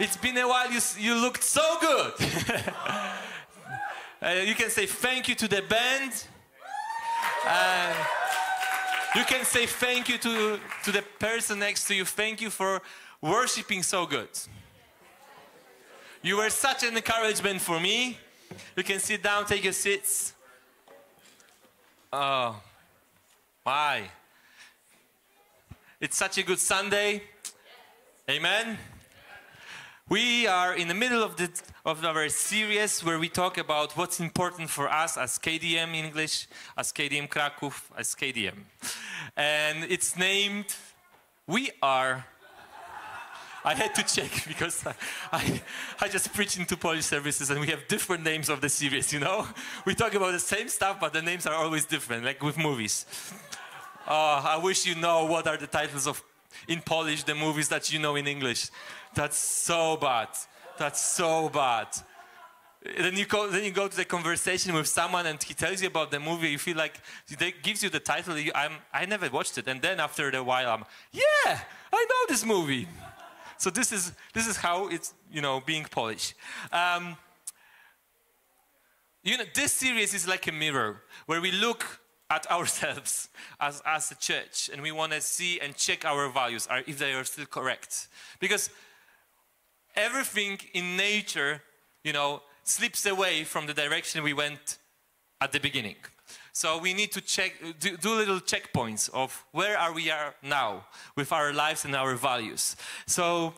It's been a while. You looked so good. You can say thank you to the band. You can say thank you to the person next to you. Thank you for worshiping so good. You were such an encouragement for me. You can sit down, take your seats. Oh, my. It's such a good Sunday. Amen. We are in the middle of our series where we talk about what's important for us as KDM in English, as KDM Kraków, as KDM. And it's named We Are. I had to check because I just preach into Polish services and we have different names of the series, you know? We talk about the same stuff, but the names are always different, like with movies. I wish you know what are the titles of, in Polish, the movies that you know in English. That's so bad. That's so bad. Then you go to the conversation with someone and he tells you about the movie. You feel like he gives you the title. I never watched it, and then after a while, yeah, I know this movie. So this is how it's, you know, being Polish. You know, this series is like a mirror where we look at ourselves as a church, and we want to see and check our values, if they are still correct. Because everything in nature, you know, slips away from the direction we went at the beginning. So we need to do little checkpoints of where we are now with our lives and our values. So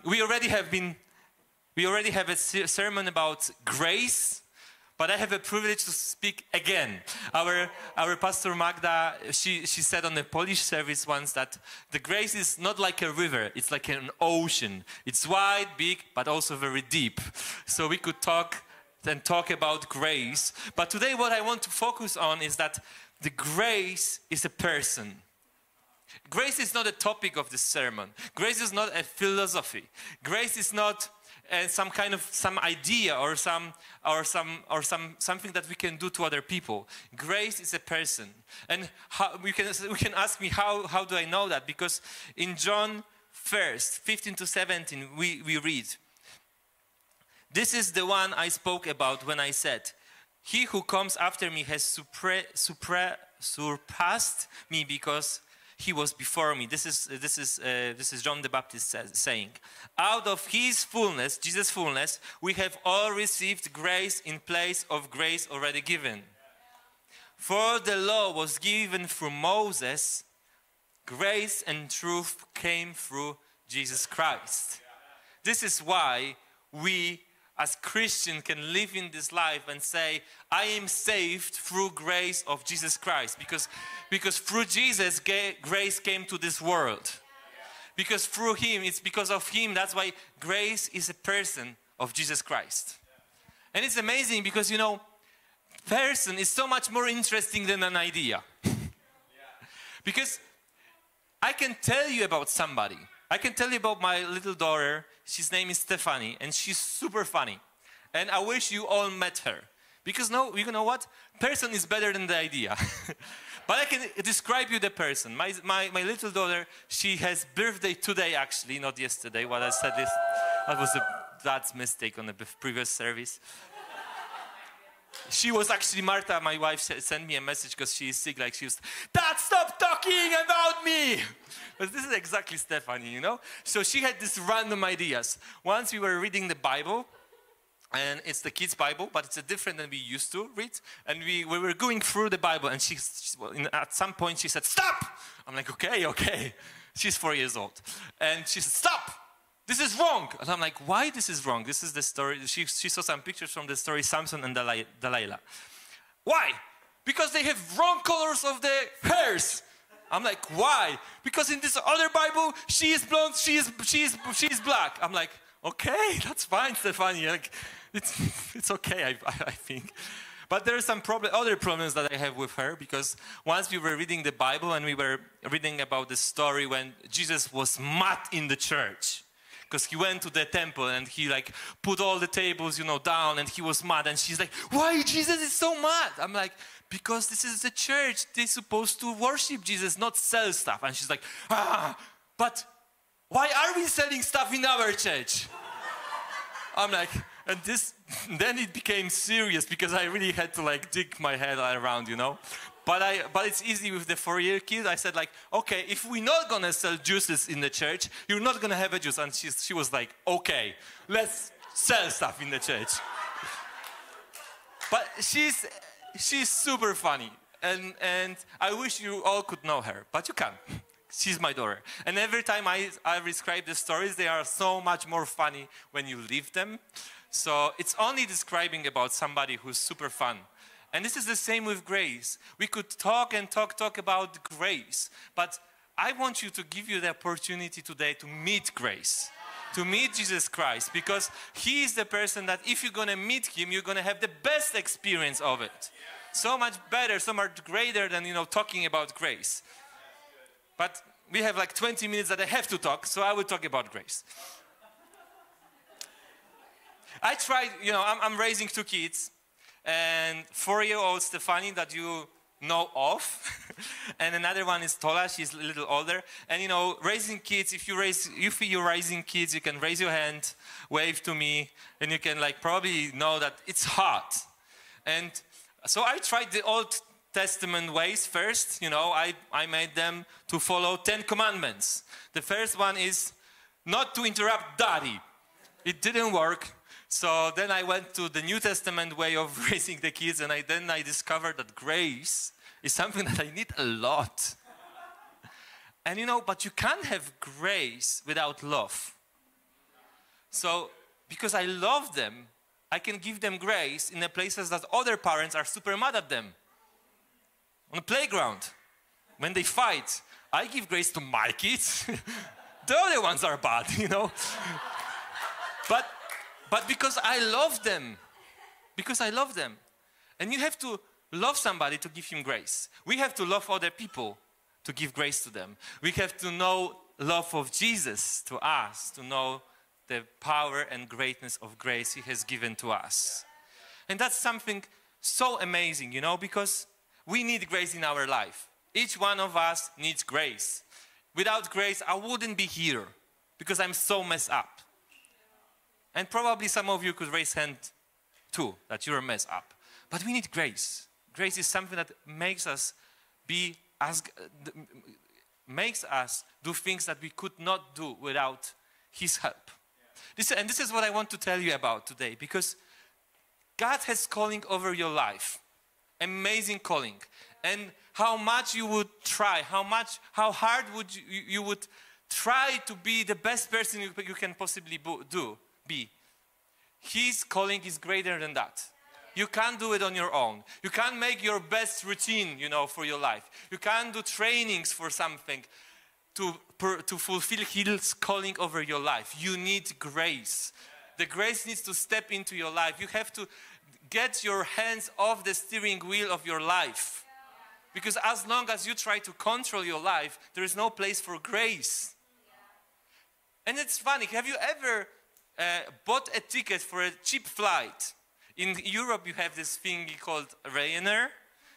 we already have a sermon about grace, but I have a privilege to speak again. Our pastor Magda, she said on the Polish service once that the grace is not like a river, it's like an ocean. It's wide, big, but also very deep. So we could talk about grace. But today what I want to focus on is that the grace is a person. Grace is not a topic of this sermon. Grace is not a philosophy. Grace is not some idea or something that we can do to other people. Grace is a person. And we can ask me how do I know that? Because in John 1, 15 to 17 we read, "This is the one I spoke about when I said, 'He who comes after me has surpassed me because he was before me.'" This is John the Baptist saying, "Out of his fullness, Jesus' fullness, we have all received grace in place of grace already given. For the law was given through Moses, grace and truth came through Jesus Christ." This is why we as Christians can live in this life and say, I am saved through grace of Jesus Christ. Because through Jesus, grace came to this world. Because through him, it's because of him, that's why grace is a person of Jesus Christ. And it's amazing because, you know, person is so much more interesting than an idea. Because I can tell you about somebody. I can tell you about my little daughter. His name is Stephanie, and she's super funny. And I wish you all met her. Because you know what? Person is better than the idea. But I can describe you the person. My little daughter, she has birthday today actually, not yesterday. What I said is, that was dad's mistake on the previous service. She was actually, Marta, my wife, sent me a message because she is sick, like she was, "Dad, stop talking about me!" But this is exactly Stephanie, you know? So she had these random ideas. Once we were reading the Bible, and it's the kids' Bible, but it's different than we used to read. And we were going through the Bible, and at some point she said, "Stop!" I'm like, okay. She's 4 years old. And she said, "Stop! This is wrong." And I'm like, why this is wrong? This is the story. She saw some pictures from the story Samson and Delilah. Why? Because they have wrong colors of the hairs. I'm like, why? Because in this other Bible, she is blonde, she is black. I'm like, okay, that's fine, Stephanie. Like, it's okay, I think. But there are some other problems that I have with her, because once we were reading the Bible and we were reading about the story when Jesus was mad in the church. Because he went to the temple and he like put all the tables, you know, down, and he was mad. And she's like, "Why Jesus is so mad?" I'm like, "Because this is the church. They're supposed to worship Jesus, not sell stuff." And she's like, but why are we selling stuff in our church? I'm like, and this, then it became serious because I really had to like dig my head around, you know. But it's easy with the 4-year kid. I said like, okay, if we're not gonna sell juices in the church, you're not gonna have a juice. And she was like, okay, let's sell stuff in the church. But she's super funny, and I wish you all could know her, but you can't. She's my daughter. And every time I describe the stories, they are so much more funny when you live them. So it's only describing about somebody who's super fun. And this is the same with grace. We could talk and talk about grace, but I want you to give you the opportunity today to meet grace, to meet Jesus Christ, because he is the person that if you're going to meet him, you're going to have the best experience of it. So much better, so much greater than, you know, talking about grace. But we have like 20 minutes that I have to talk, so I will talk about grace. I tried, you know, I'm raising 2 kids, and 4-year-old Stefani that you know of, and another one is Tola, she's a little older. And you know, raising kids, if you're raising kids, you can raise your hand, wave to me, and you can like probably know that it's hard. And so I tried the Old Testament ways first, you know, I made them to follow 10 commandments. The first one is not to interrupt daddy. It didn't work. So then I went to the New Testament way of raising the kids, and then I discovered that grace is something that I need a lot. And you know, but you can't have grace without love. So, because I love them, I can give them grace in the places that other parents are super mad at them. On the playground, when they fight, I give grace to my kids. The other ones are bad, you know. But because I love them, and you have to love somebody to give him grace. We have to love other people to give grace to them. We have to know love of Jesus to us, to know the power and greatness of grace he has given to us. And that's something so amazing, you know, because we need grace in our life. Each one of us needs grace. Without grace, I wouldn't be here because I'm so messed up. And probably some of you could raise hand too, that you're messed up. But we need grace. Grace is something that makes us makes us do things that we could not do without his help. This is what I want to tell you about today, because God has calling over your life. Amazing calling. And how much you would try, how hard would you would try to be the best person you can possibly be. His calling is greater than that. You can't do it on your own. You can't make your best routine, you know, for your life. You can't do trainings for something to fulfill his calling over your life. You need grace. The grace needs to step into your life. You have to get your hands off the steering wheel of your life. Because as long as you try to control your life, there is no place for grace. And it's funny, have you ever bought a ticket for a cheap flight? In Europe, you have this thing called Ryanair.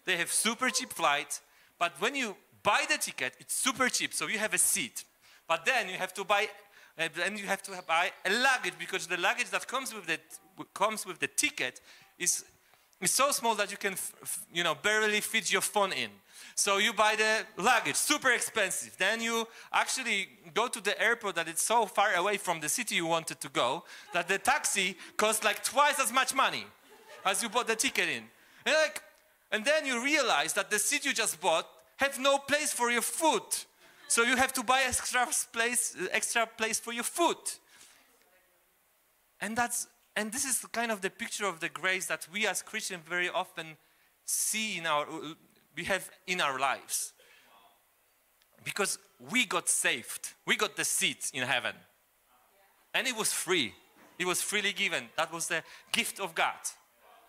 They have super cheap flight, but when you buy the ticket, it's super cheap, so you have a seat. But then you have to buy a luggage, because the luggage that comes with the ticket is so small that you can, you know, barely fit your phone in. So you buy the luggage, super expensive. Then you actually go to the airport that it's so far away from the city you wanted to go that the taxi costs like twice as much money as you bought the ticket in. And then you realize that the seat you just bought have no place for your foot. So you have to buy extra place for your foot. And this is kind of the picture of the grace that we as Christians very often see we have in our lives. Because we got saved. We got the seat in heaven. And it was free. It was freely given. That was the gift of God,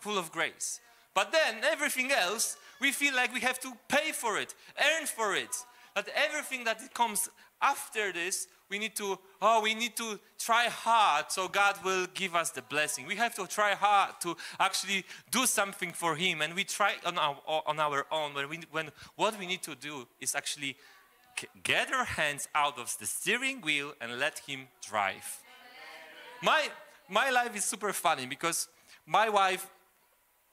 full of grace. But then everything else, we feel like we have to pay for it, earn for it. That everything that comes after this, we need to try hard so God will give us the blessing. We have to try hard to actually do something for him, and we try on our own when what we need to do is actually get our hands out of the steering wheel and let him drive. my life is super funny because my wife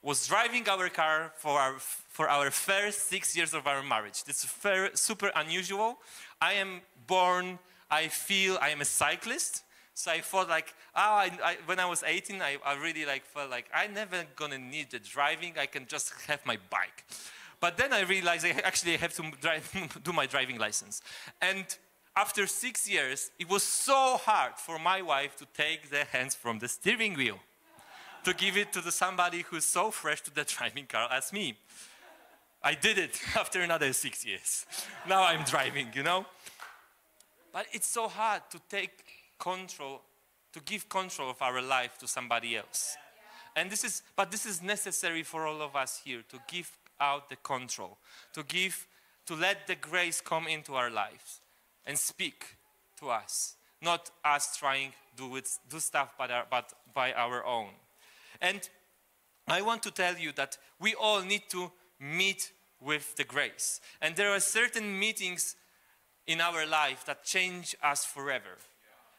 was driving our car for our first 6 years of our marriage. This is super unusual. I am a cyclist. So I thought like, when I was 18, I really like felt like I never gonna need the driving. I can just have my bike. But then I realized I actually have to do my driving license. And after 6 years, it was so hard for my wife to take the hands from the steering wheel, to give it to somebody who's so fresh to the driving car as me. I did it after another 6 years. Now I'm driving, you know? But it's so hard to take control, to give control of our life to somebody else. And this is necessary for all of us here, to give out the control, to let the grace come into our lives and speak to us, not us trying to do stuff but by our own. And I want to tell you that we all need to meet with the grace. And there are certain meetings in our life that change us forever.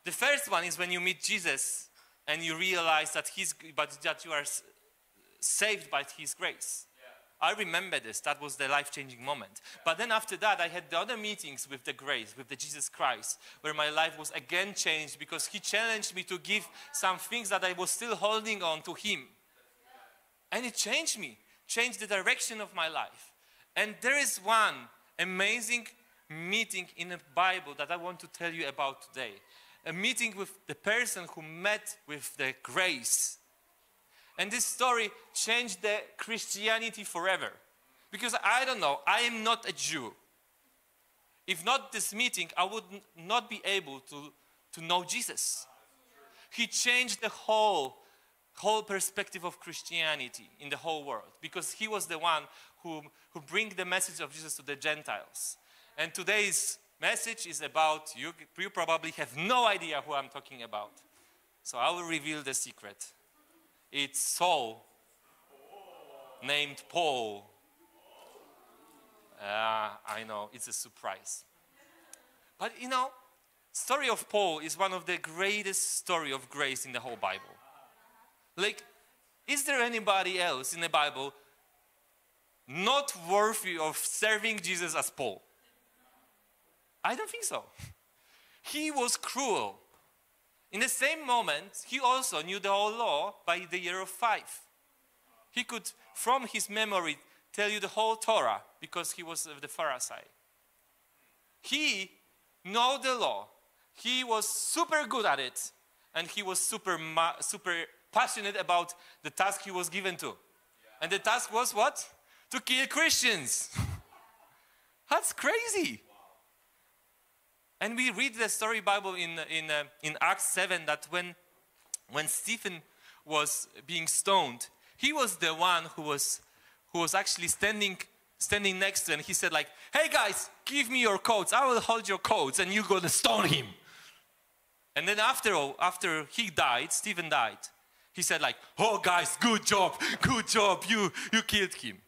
The first one is when you meet Jesus and you realize that you are saved by His grace. I remember this. That was the life-changing moment. But then after that, I had the other meetings with the grace, with the Jesus Christ, where my life was again changed because He challenged me to give some things that I was still holding on to Him. And it changed me, changed the direction of my life. And there is one amazing meeting in the Bible that I want to tell you about today. A meeting with the person who met with the grace. And this story changed the Christianity forever. Because I don't know, I am not a Jew. If not this meeting, I would not be able to know Jesus. He changed the whole perspective of Christianity in the whole world. Because He was the one who bring the message of Jesus to the Gentiles. And today's message is about, you probably have no idea who I'm talking about. So I will reveal the secret. It's Saul, named Paul. I know, it's a surprise. But you know, story of Paul is one of the greatest story of grace in the whole Bible. Like, is there anybody else in the Bible not worthy of serving Jesus as Paul? I don't think so. He was cruel. In the same moment, he also knew the whole law by the year of 5. He could, from his memory, tell you the whole Torah because he was the Pharisee. He knew the law. He was super good at it. And he was super passionate about the task he was given to. And the task was what? To kill Christians. That's crazy. And we read the story Bible in Acts 7 that when Stephen was being stoned, he was the one who was actually standing next to him, and he said like, "Hey guys, give me your coats. I will hold your coats, and you're gonna stone him." And then after he died, Stephen died, he said like, "Oh guys, good job, you killed him."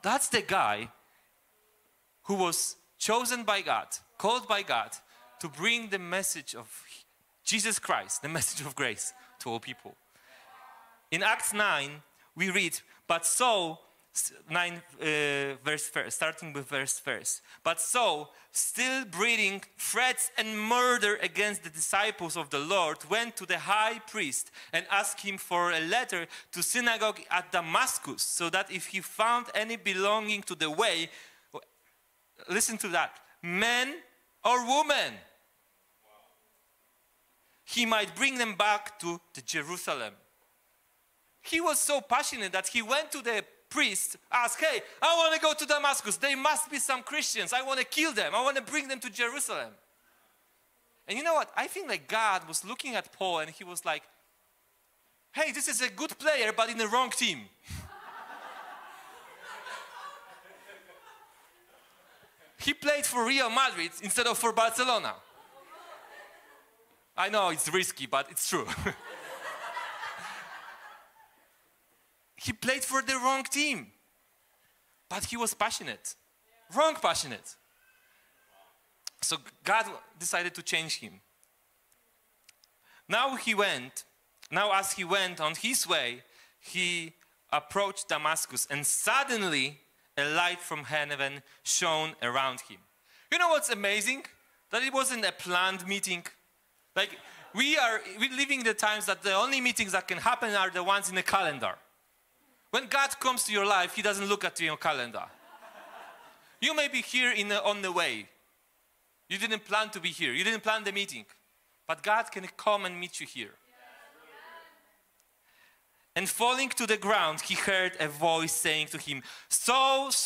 That's the guy who was chosen by God, called by God, to bring the message of Jesus Christ, the message of grace to all people. In Acts 9, we read, but Saul, starting with verse 1. But Saul, still breathing threats and murder against the disciples of the Lord, went to the high priest and asked him for a letter to synagogue at Damascus, so that if he found any belonging to the way, listen to that, men or women, he might bring them back to Jerusalem. He was so passionate that he went to the priest, asked, "Hey, I want to go to Damascus. There must be some Christians. I want to kill them. I want to bring them to Jerusalem." And you know what? I think like God was looking at Paul and he was like, "Hey, this is a good player, but in the wrong team." He played for Real Madrid instead of for Barcelona. I know it's risky, but it's true. He played for the wrong team. But he was passionate. Wrong passionate. So God decided to change him. Now he went Now as he went on his way, he approached Damascus, and suddenly a light from heaven shone around him. You know what's amazing? That it wasn't a planned meeting. Like, we're living the times that the only meetings that can happen are the ones in the calendar. When God comes to your life, he doesn't look at your calendar. You may be here on the way. You didn't plan to be here. You didn't plan the meeting. But God can come and meet you here. And falling to the ground, he heard a voice saying to him, Saul. What's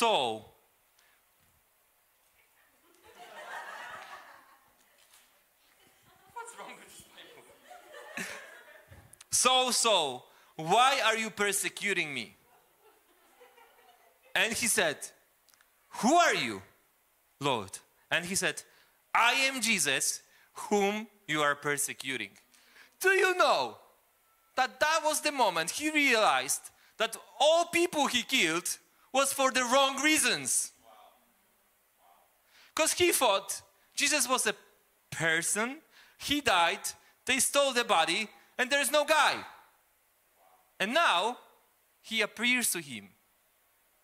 wrong with this Bible? Saul, why are you persecuting me? And he said, who are you, Lord? And he said, I am Jesus, whom you are persecuting. Do you know that was the moment he realized that all people he killed was for the wrong reasons? Because he thought Jesus was a person, he died, they stole the body, and there's no guy. And now he appears to him.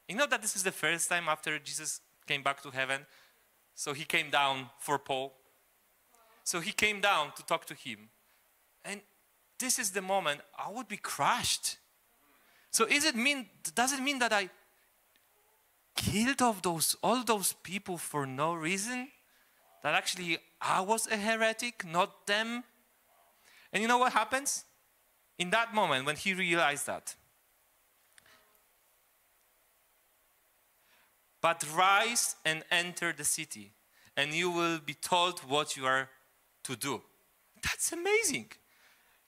You know that this is the first time after Jesus came back to heaven? So he came down for Paul. So he came down to talk to him. And this is the moment I would be crushed. So does it mean that I killed all those people for no reason? That actually I was a heretic, not them? And you know what happens? In that moment when he realized that, but rise and enter the city, and you will be told what you are to do. That's amazing.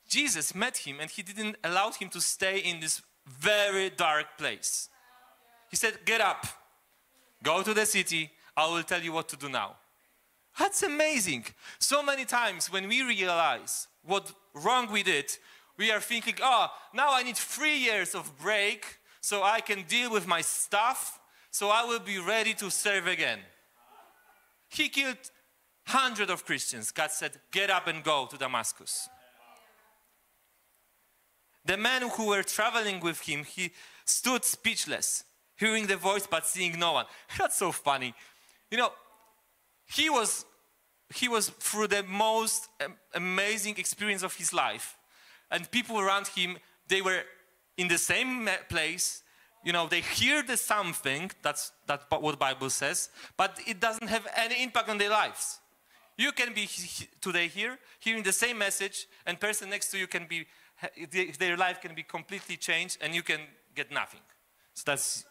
Jesus met him, and he didn't allow him to stay in this very dark place. He said, get up, go to the city, I will tell you what to do now. That's amazing. So many times when we realize what wrong we did, we are thinking, now I need 3 years of break so I can deal with my stuff, so I will be ready to serve again. He killed hundreds of Christians. God said, get up and go to Damascus. The men who were traveling with him, he stood speechless, hearing the voice but seeing no one. That's so funny. You know, he was through the most amazing experience of his life. And people around him, they were in the same place. You know, they hear the something, that's what the Bible says, but it doesn't have any impact on their lives. You can be today here, hearing the same message, and person next to you can be, their life can be completely changed, and you can get nothing. So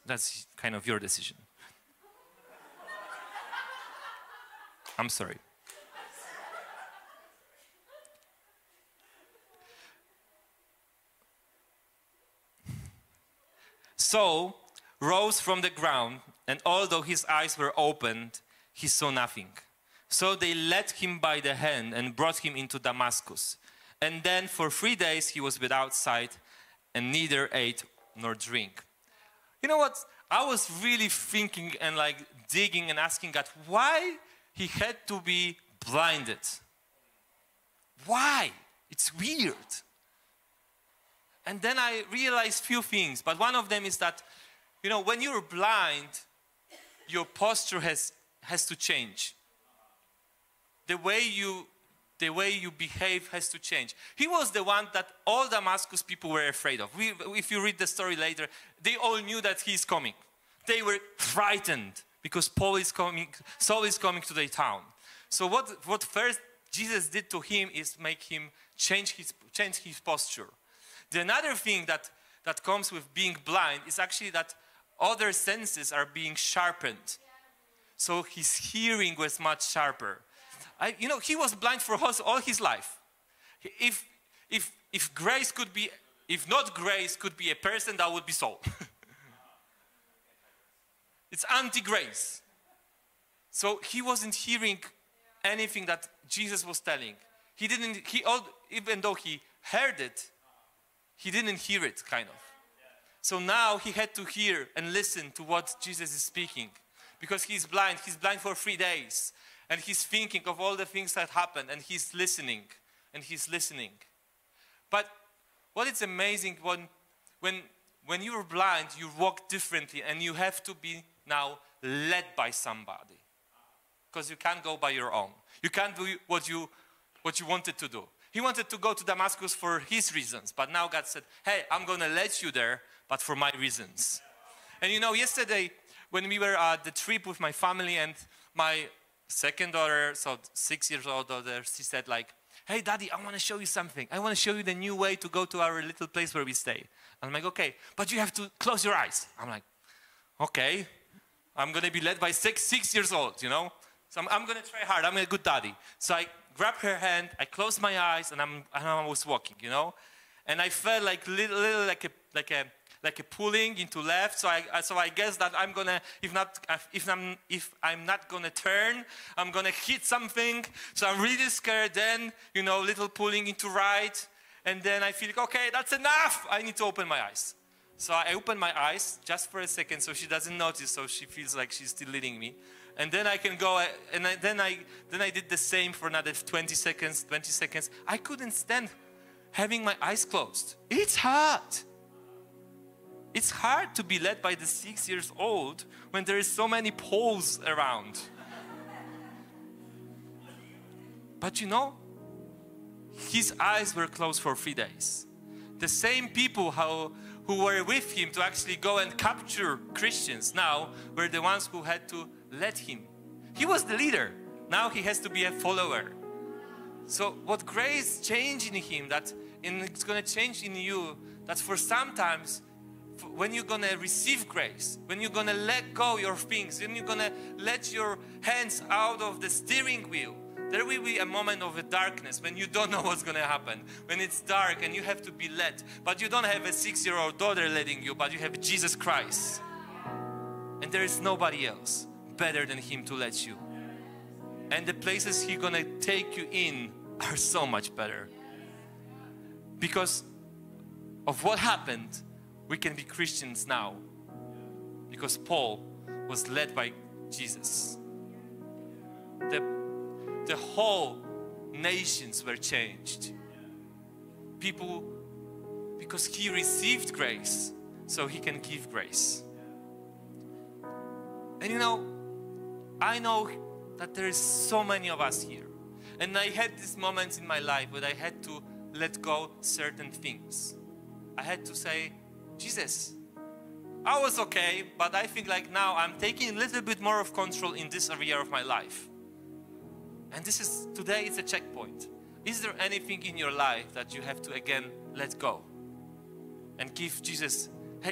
that's kind of your decision. I'm sorry. Saul rose from the ground, and although his eyes were opened, he saw nothing. So they led him by the hand and brought him into Damascus. And then for 3 days he was without sight and neither ate nor drink. You know what? I was really thinking and digging and asking God why he had to be blinded. Why? It's weird. And then I realized few things, but one of them is that, you know, when you're blind, your posture has to change. The way you behave has to change. He was the one that all Damascus people were afraid of. If you read the story later, they all knew that he's coming. They were frightened because Saul is coming to their town. So what first Jesus did to him is make him change his posture. The another thing that comes with being blind is actually that other senses are being sharpened. So his hearing was much sharper. He was blind for all his life. If grace could be, if not grace could be a person, that would be Saul. It's anti-grace. So he wasn't hearing anything that Jesus was telling. Even though he heard it, he didn't hear it, kind of. So now he had to hear and listen to what Jesus is speaking. Because he's blind for 3 days. And he's thinking of all the things that happened, and he's listening. But what is amazing when you're blind, you walk differently, and you have to be now led by somebody. Because you can't go by your own. You can't do what you wanted to do. He wanted to go to Damascus for his reasons, but now God said, hey, I'm going to let you there, but for my reasons. And you know, yesterday, when we were at the trip with my family, and my second daughter, so 6 years old daughter, she said like, hey, Daddy, I want to show you something. I want to show you the new way to go to our little place where we stay. I'm like, okay, but you have to close your eyes. I'm like, okay, I'm going to be led by six years old, you know? So I'm going to try hard. I'm a good daddy. So I grabbed her hand, I closed my eyes, and I was walking, you know? And I felt like little like a pulling into left. So I guess that I'm gonna, if I'm not gonna turn, I'm gonna hit something. So I'm really scared. Then, you know, little pulling into right, and then I feel like, okay, that's enough. I need to open my eyes. So I open my eyes just for a second, so she doesn't notice. So she feels like she's still leading me. And then I can go, and then I did the same for another 20 seconds. I couldn't stand having my eyes closed. It's hard. It's hard to be led by the 6 years old when there is so many poles around. But you know, his eyes were closed for 3 days. The same people who were with him to actually go and capture Christians now were the ones who had to let him. He was the leader. Now he has to be a follower. So what grace changed in him, it's going to change in you, that for sometimes when you're going to receive grace, when you're going to let go your things, when you're going to let your hands out of the steering wheel, there will be a moment of a darkness when you don't know what's going to happen, when it's dark and you have to be led. But you don't have a 6-year-old daughter leading you, but you have Jesus Christ. And there is nobody else better than him to let you. And the places he's going to take you in are so much better. Because of what happened, we can be Christians now. Because Paul was led by Jesus. The whole nations were changed. People, because he received grace, so he can give grace. And you know, I know that there is so many of us here. And I had these moments in my life where I had to let go certain things. I had to say, Jesus, I was okay, but I think like now I'm taking a little bit more of control in this area of my life. And today it's a checkpoint. Is there anything in your life that you have to again let go? And give Jesus,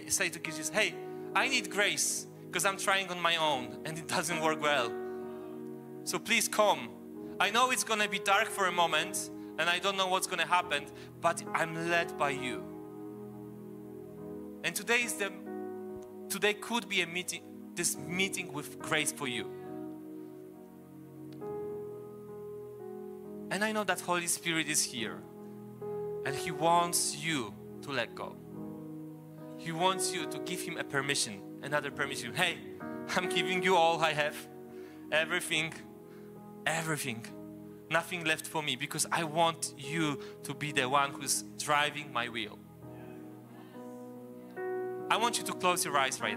say to Jesus, hey, I need grace because I'm trying on my own and it doesn't work well. So please come. I know it's going to be dark for a moment and I don't know what's going to happen, but I'm led by you. And today could be a meeting, this meeting with grace for you. And I know that Holy Spirit is here and He wants you to let go. He wants you to give Him a permission, another permission. Hey, I'm giving you all I have, everything, nothing left for me, because I want you to be the one who's driving my wheel. I want you to close your eyes right now.